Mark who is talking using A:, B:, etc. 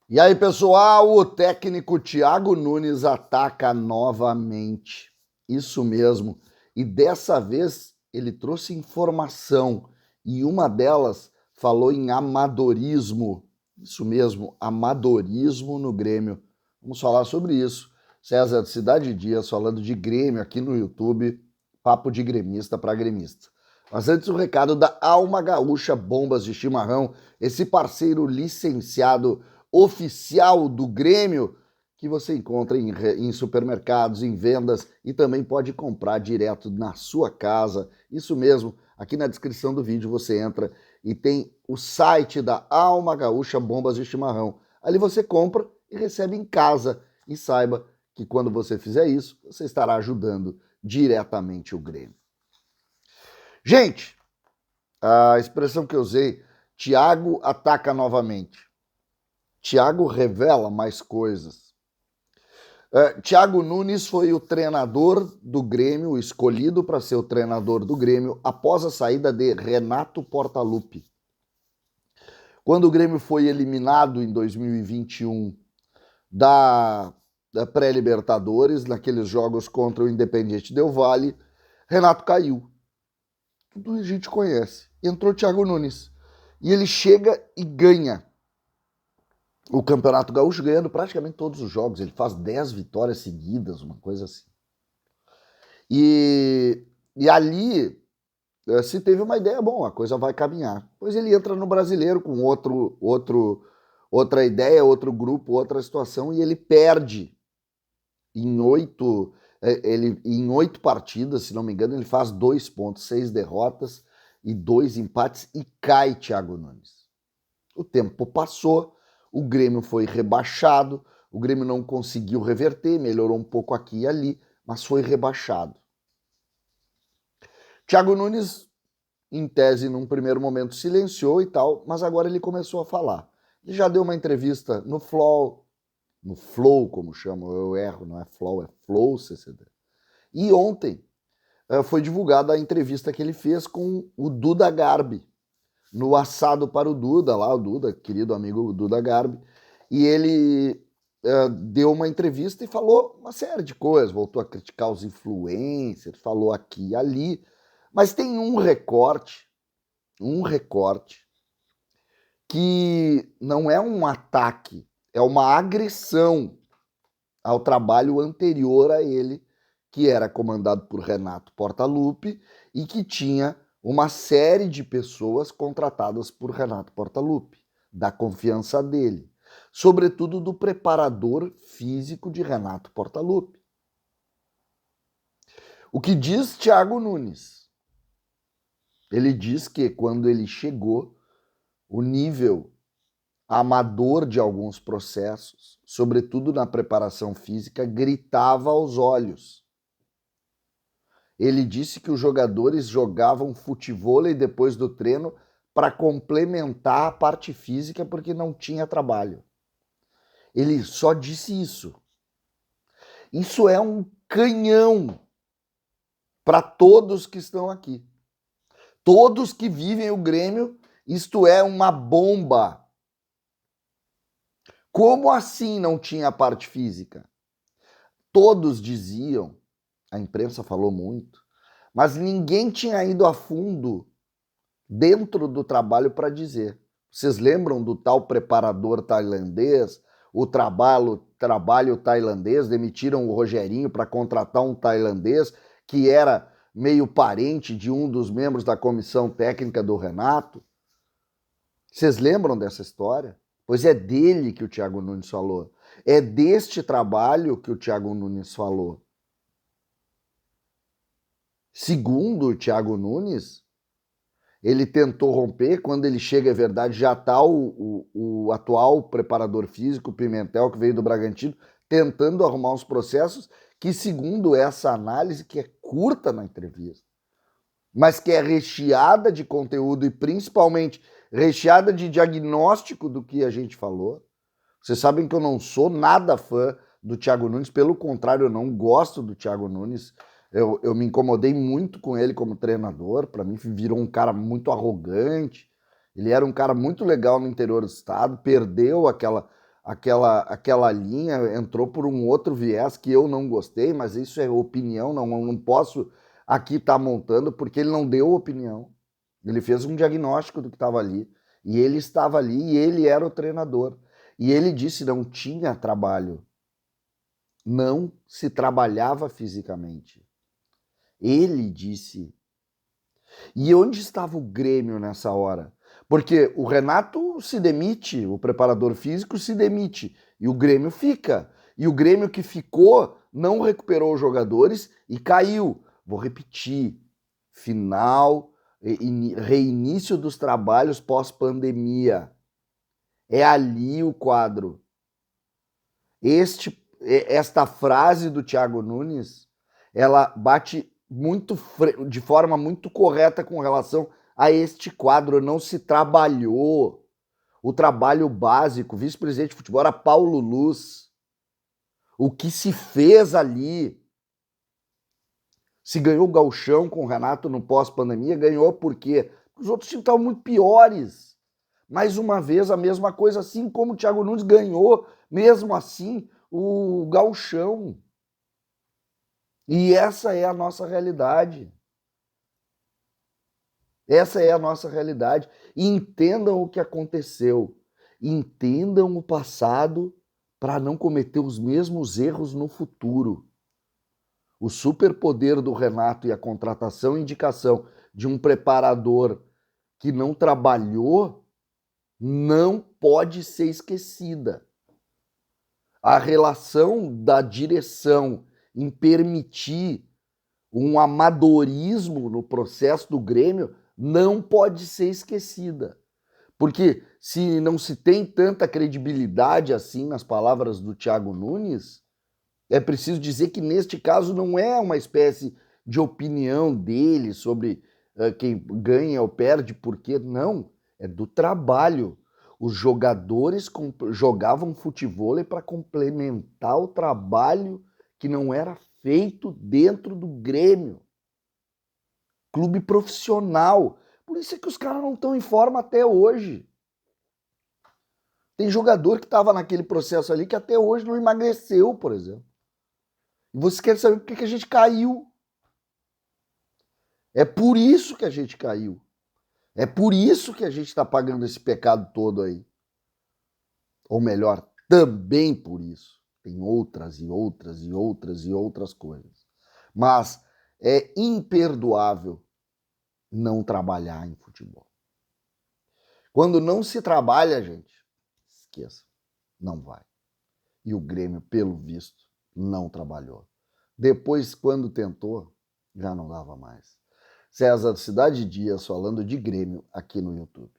A: E aí, pessoal, o técnico Thiago Nunes ataca novamente. Isso mesmo. E dessa vez ele trouxe informação e uma delas falou em amadorismo. Isso mesmo, amadorismo no Grêmio. Vamos falar sobre isso. César Cidade Dias falando de Grêmio aqui no YouTube, papo de gremista para gremista. Mas antes o recado da Alma Gaúcha Bombas de Chimarrão, esse parceiro licenciado oficial do Grêmio, que você encontra em supermercados, em vendas e também pode comprar direto na sua casa. Isso mesmo, aqui na descrição do vídeo você entra e tem o site da Alma Gaúcha Bombas de Chimarrão. Ali você compra e recebe em casa. E saiba que quando você fizer isso, você estará ajudando diretamente o Grêmio. Gente, a expressão que eu usei, Thiago ataca novamente. Thiago revela mais coisas. Thiago Nunes foi o treinador do Grêmio, escolhido para ser o treinador do Grêmio após a saída de Renato Portaluppi. Quando o Grêmio foi eliminado em 2021 da pré-Libertadores, naqueles jogos contra o Independiente Del Valle, Renato caiu. Tudo a gente conhece. Entrou Thiago Nunes. E ele chega e ganha o Campeonato Gaúcho, ganhando praticamente todos os jogos. Ele faz 10 vitórias seguidas, uma coisa assim. E ali se teve uma ideia, bom, a coisa vai caminhar. Pois ele entra no Brasileiro com outra ideia, outro grupo, outra situação, e ele perde em em 8 partidas, se não me engano, ele faz 2 pontos, 6 derrotas e 2 empates e cai Thiago Nunes. O tempo passou, o Grêmio foi rebaixado, o Grêmio não conseguiu reverter, melhorou um pouco aqui e ali, mas foi rebaixado. Thiago Nunes, em tese, num primeiro momento silenciou e tal, mas agora ele começou a falar. Ele já deu uma entrevista no Flow, como chamam, eu erro, não é Flow CCD. E ontem foi divulgada a entrevista que ele fez com o Duda Garbi, no Assado para o Duda, lá o Duda, querido amigo Duda Garbi, e ele deu uma entrevista e falou uma série de coisas, voltou a criticar os influencers, falou aqui e ali, mas tem um recorte, que não é um ataque, é uma agressão ao trabalho anterior a ele, que era comandado por Renato Portaluppi e que tinha uma série de pessoas contratadas por Renato Portaluppi, da confiança dele, sobretudo do preparador físico de Renato Portaluppi. O que diz Thiago Nunes? Ele diz que quando ele chegou, o nível amador de alguns processos, sobretudo na preparação física, gritava aos olhos. Ele disse que os jogadores jogavam futevôlei depois do treino para complementar a parte física porque não tinha trabalho. Ele só disse isso. Isso é um canhão para todos que estão aqui. Todos que vivem o Grêmio, isto é uma bomba. Como assim não tinha parte física? Todos diziam, a imprensa falou muito, mas ninguém tinha ido a fundo dentro do trabalho para dizer. Vocês lembram do tal preparador tailandês, o trabalho tailandês, demitiram o Rogerinho para contratar um tailandês que era meio parente de um dos membros da comissão técnica do Renato? Vocês lembram dessa história? Pois é dele que o Thiago Nunes falou. É deste trabalho que o Thiago Nunes falou. Segundo o Thiago Nunes, ele tentou romper, quando ele chega, é verdade, já está o atual preparador físico, Pimentel, que veio do Bragantino, tentando arrumar uns processos que, segundo essa análise, que é curta na entrevista, mas que é recheada de conteúdo e principalmente recheada de diagnóstico do que a gente falou. Vocês sabem que eu não sou nada fã do Thiago Nunes, pelo contrário, eu não gosto do Thiago Nunes. Eu me incomodei muito com ele como treinador, para mim virou um cara muito arrogante, ele era um cara muito legal no interior do estado, perdeu aquela linha entrou por um outro viés que eu não gostei, mas isso é opinião, não posso aqui estar montando, porque ele não deu opinião. Ele fez um diagnóstico do que estava ali, e ele estava ali e ele era o treinador. E ele disse não tinha trabalho, não se trabalhava fisicamente. Ele disse. E onde estava o Grêmio nessa hora? Porque o Renato se demite, o preparador físico se demite, e o Grêmio fica. E o Grêmio que ficou não recuperou os jogadores e caiu. Vou repetir, final, reinício dos trabalhos pós-pandemia. É ali o quadro. Esta frase do Thiago Nunes, ela bate de forma muito correta com relação a este quadro. Não se trabalhou o trabalho básico. O vice-presidente de futebol era Paulo Luz. O que se fez ali? Se ganhou o gauchão com o Renato no pós-pandemia, ganhou por quê? Os outros times estavam muito piores. Mais uma vez, a mesma coisa, assim como o Thiago Nunes ganhou, mesmo assim, o gauchão. E essa é a nossa realidade. Essa é a nossa realidade. E entendam o que aconteceu. Entendam o passado para não cometer os mesmos erros no futuro. O superpoder do Renato e a contratação e indicação de um preparador que não trabalhou não pode ser esquecida. A relação da direção em permitir um amadorismo no processo do Grêmio não pode ser esquecida. Porque se não se tem tanta credibilidade assim nas palavras do Thiago Nunes, é preciso dizer que neste caso não é uma espécie de opinião dele sobre quem ganha ou perde, porque não, é do trabalho. Os jogadores jogavam futevôlei para complementar o trabalho que não era feito dentro do Grêmio. Clube profissional. Por isso é que os caras não estão em forma até hoje. Tem jogador que estava naquele processo ali que até hoje não emagreceu, por exemplo. E você quer saber por que a gente caiu? É por isso que a gente caiu. É por isso que a gente está pagando esse pecado todo aí. Ou melhor, também por isso. Tem outras e outras e outras e outras coisas. Mas é imperdoável não trabalhar em futebol. Quando não se trabalha, gente, esqueça, não vai. E o Grêmio, pelo visto, não trabalhou. Depois, quando tentou, já não dava mais. César Cidade Dias falando de Grêmio aqui no YouTube.